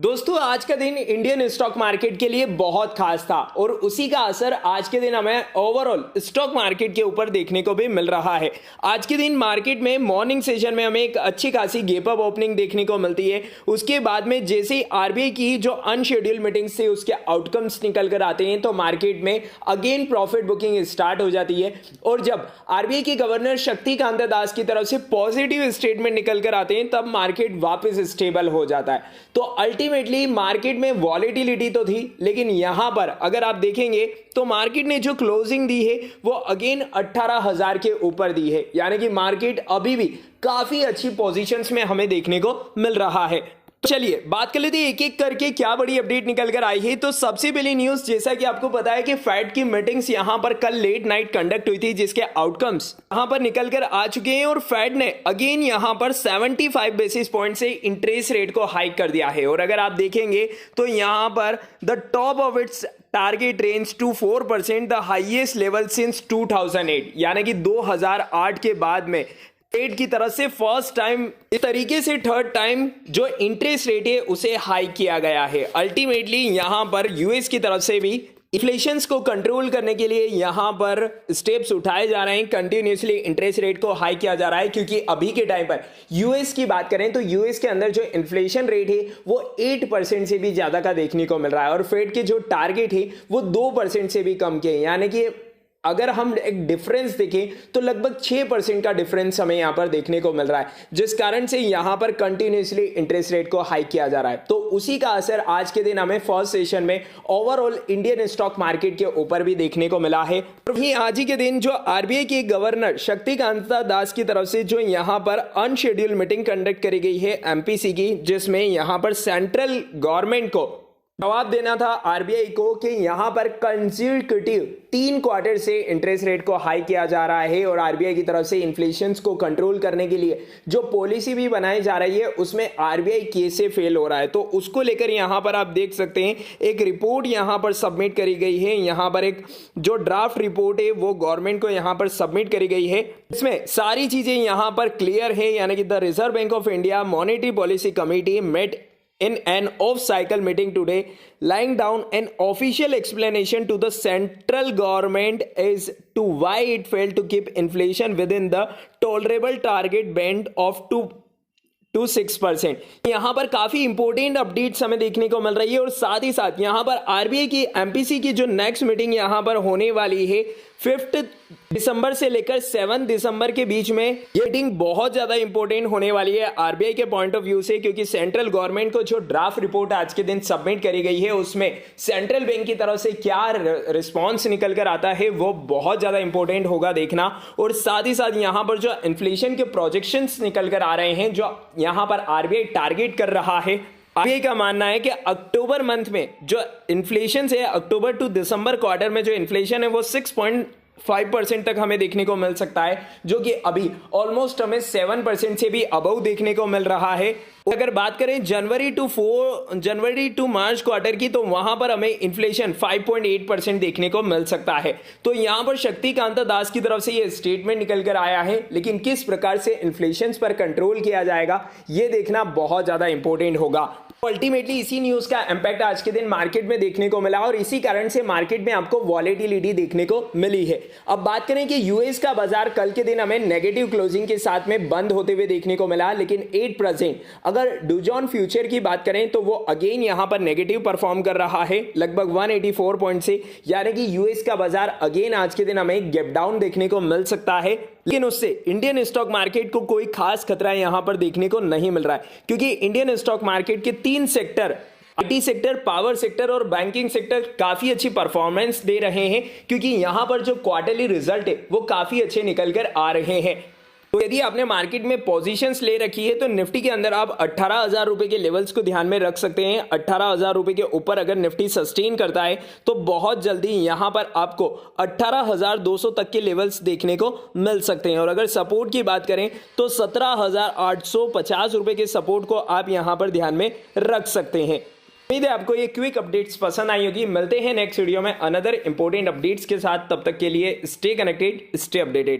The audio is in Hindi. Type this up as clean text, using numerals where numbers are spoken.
दोस्तों आज का दिन इंडियन स्टॉक मार्केट के लिए बहुत खास था और उसी का असर आज के दिन हमें ओवरऑल स्टॉक मार्केट के ऊपर देखने को भी मिल रहा है। आज के दिन मार्केट में मॉर्निंग सेशन में हमें एक अच्छी खासी गैप अप ओपनिंग देखने को मिलती है। उसके बाद में जैसे ही आरबीआई की जो अनशेड्यूल्ड मीटिंग्स से उसके आउटकम्स निकल कर आते हैं तो मार्केट में अगेन प्रॉफिट बुकिंग स्टार्ट हो जाती है। और जब आरबीआई के गवर्नर शक्तिकांत दास की तरफ से पॉजिटिव स्टेटमेंट निकल कर आते हैं तब मार्केट वापस स्टेबल हो जाता है। तो अल्टीमेटली मार्केट में वॉलेटिलिटी तो थी, लेकिन यहां पर अगर आप देखेंगे तो मार्केट ने जो क्लोजिंग दी है वो अगेन 18,000 के ऊपर दी है, यानी कि मार्केट अभी भी काफी अच्छी पोजीशंस में हमें देखने को मिल रहा है। चलिए बात कर लेते हैं एक एक करके क्या बड़ी अपडेट निकल कर आई है। तो सबसे पहली न्यूज, जैसा कि आपको पता है कि फेड की मीटिंग्स यहां पर कल लेट नाइट कंडक्ट हुई थी जिसके आउटकम्स यहां पर निकल कर आ चुके हैं और फेड ने अगेन यहां पर 75 बेसिस पॉइंट से इंटरेस्ट रेट को हाइक कर दिया है। और अगर आप देखेंगे तो यहां पर the top of its target range to 4%, the highest level since 2008, यानी कि 2008 के बाद में फेड की तरफ से फर्स्ट टाइम इस तरीके से थर्ड टाइम जो इंटरेस्ट रेट है उसे हाइक किया गया है। अल्टीमेटली यहां पर यूएस की तरफ से भी इन्फ्लेशंस को कंट्रोल करने के लिए यहां पर स्टेप्स उठाए जा रहे हैं। कंटिन्यूसली इंटरेस्ट रेट को हाई किया जा रहा है क्योंकि अभी के टाइम पर यूएस की बात करें तो यूएस के अंदर जो इन्फ्लेशन रेट है वो 8% से भी ज्यादा का देखने को मिल रहा है और फेड के जो टारगेट है वो 2% से भी कम के, यानी कि अगर हम एक डिफरेंस देखें तो लगभग 6% का डिफरेंस हमें यहां पर देखने को मिल रहा है, जिस कारण से यहां पर कंटिन्यूसली इंटरेस्ट रेट को हाइक किया जा रहा है। तो उसी का असर आज के दिन हमें फर्स्ट सेशन में ओवरऑल इंडियन स्टॉक मार्केट के ऊपर भी देखने को मिला है। वहीं आज ही के दिन जो आरबीआई के गवर्नर शक्तिकांत दास की तरफ से जो यहां पर अनशेड्यूल्ड मीटिंग कंडक्ट करी गई है एमपीसी की, जिसमें यहां पर सेंट्रल गवर्नमेंट को जवाब देना था आरबीआई को कि यहां पर कंसेक्यूटिव 3 क्वार्टर से इंटरेस्ट रेट को हाई किया जा रहा है और आरबीआई की तरफ से इन्फ्लेशन को कंट्रोल करने के लिए जो पॉलिसी भी बनाई जा रही है उसमें आरबीआई कैसे फेल हो रहा है। तो उसको लेकर यहां पर आप देख सकते हैं एक रिपोर्ट यहां पर सबमिट करी गई है। यहां पर एक जो ड्राफ्ट रिपोर्ट है वो गवर्नमेंट को यहां पर सबमिट करी गई है। इसमें सारी चीजें यहां पर क्लियर है, यानी कि the Reserve Bank of India Monetary Policy Committee met in an off-cycle meeting today, laying down an official explanation to the central government as to why it failed to keep inflation within the tolerable target band of 2.6%। यहां पर काफी इंपॉर्टेंट अपडेट्स हमें देखने को मिल रही है और साथ ही साथ यहां पर आरबीआई की एमपीसी की जो नेक्स्ट मीटिंग यहां पर होने वाली है 5 दिसंबर से लेकर 7 दिसंबर के बीच में, ये मीटिंग बहुत ज्यादा इंपॉर्टेंट होने वाली है आरबीआई के पॉइंट ऑफ व्यू से, क्योंकि सेंट्रल गवर्नमेंट को जो ड्राफ्ट रिपोर्ट आज के दिन सबमिट करी गई है उसमें सेंट्रल बैंक की तरफ से क्या रिस्पॉन्स निकल कर आता है वो बहुत ज्यादा इंपॉर्टेंट होगा देखना। और साथ ही साथ यहां पर जो इन्फ्लेशन के प्रोजेक्शंस निकल कर आ रहे हैं जो यहां पर आरबीआई टारगेट कर रहा है। आरबीआई का मानना है कि अक्टूबर मंथ में जो इन्फ्लेशन है, अक्टूबर टू दिसंबर क्वार्टर में जो इन्फ्लेशन है वो 6.5% तक हमें देखने को मिल सकता है, जो कि अभी ऑलमोस्ट हमें 7% से भी अबव देखने को मिल रहा है। अगर बात करें जनवरी टू मार्च क्वार्टर की तो वहां पर हमें इन्फ्लेशन 5.8% देखने को मिल सकता है। तो यहां पर शक्तिकांत दास की तरफ से यह स्टेटमेंट निकल कर आया है, लेकिन किस प्रकार से इन्फ्लेशन पर कंट्रोल किया जाएगा यह देखना बहुत ज्यादा इंपॉर्टेंट होगा। अल्टीमेटली इसी न्यूज का इंपैक्ट आज के दिन मार्केट में देखने को मिला और इसी कारण से मार्केट में आपको वॉलेटिलिटी देखने को मिली है। अब बात करें कि यूएस का बाजार कल के दिन हमें नेगेटिव क्लोजिंग के साथ में बंद होते हुए देखने को मिला, लेकिन 8%। अगर डूजॉन फ्यूचर की बात करें तो वो अगेन यहां पर नेगेटिव परफॉर्म कर रहा है लगभग 184 पॉइंट से, यानी कि यूएस का बाजार अगेन आज के दिन हमें गैप डाउन देखने को मिल सकता है। लेकिन उससे इंडियन स्टॉक मार्केट को कोई खास खतरा यहां पर देखने को नहीं मिल रहा है, क्योंकि इंडियन स्टॉक मार्केट के 3 sector, IT sector, power sector और बैंकिंग सेक्टर काफी अच्छी परफॉर्मेंस दे रहे हैं, क्योंकि यहां पर जो क्वार्टरली रिजल्ट है वो काफी अच्छे निकल कर आ रहे हैं। तो यदि आपने मार्केट में पोजीशंस ले रखी है तो निफ्टी के अंदर आप 18,000 रुपए के लेवल्स को ध्यान में रख सकते हैं। 18,000 रुपए के ऊपर अगर निफ्टी सस्टेन करता है तो बहुत जल्दी यहां पर आपको 18,200 तक के लेवल्स देखने को मिल सकते हैं। और अगर सपोर्ट की बात करें तो 17,850 रुपए के सपोर्ट को आप यहां पर ध्यान में रख सकते हैं। उम्मीद है आपको ये क्विक अपडेट्स पसंद आई होगी। मिलते हैं नेक्स्ट वीडियो में अनदर इंपॉर्टेंट अपडेट्स के साथ, तब तक के लिए स्टे कनेक्टेड, स्टे अपडेटेड।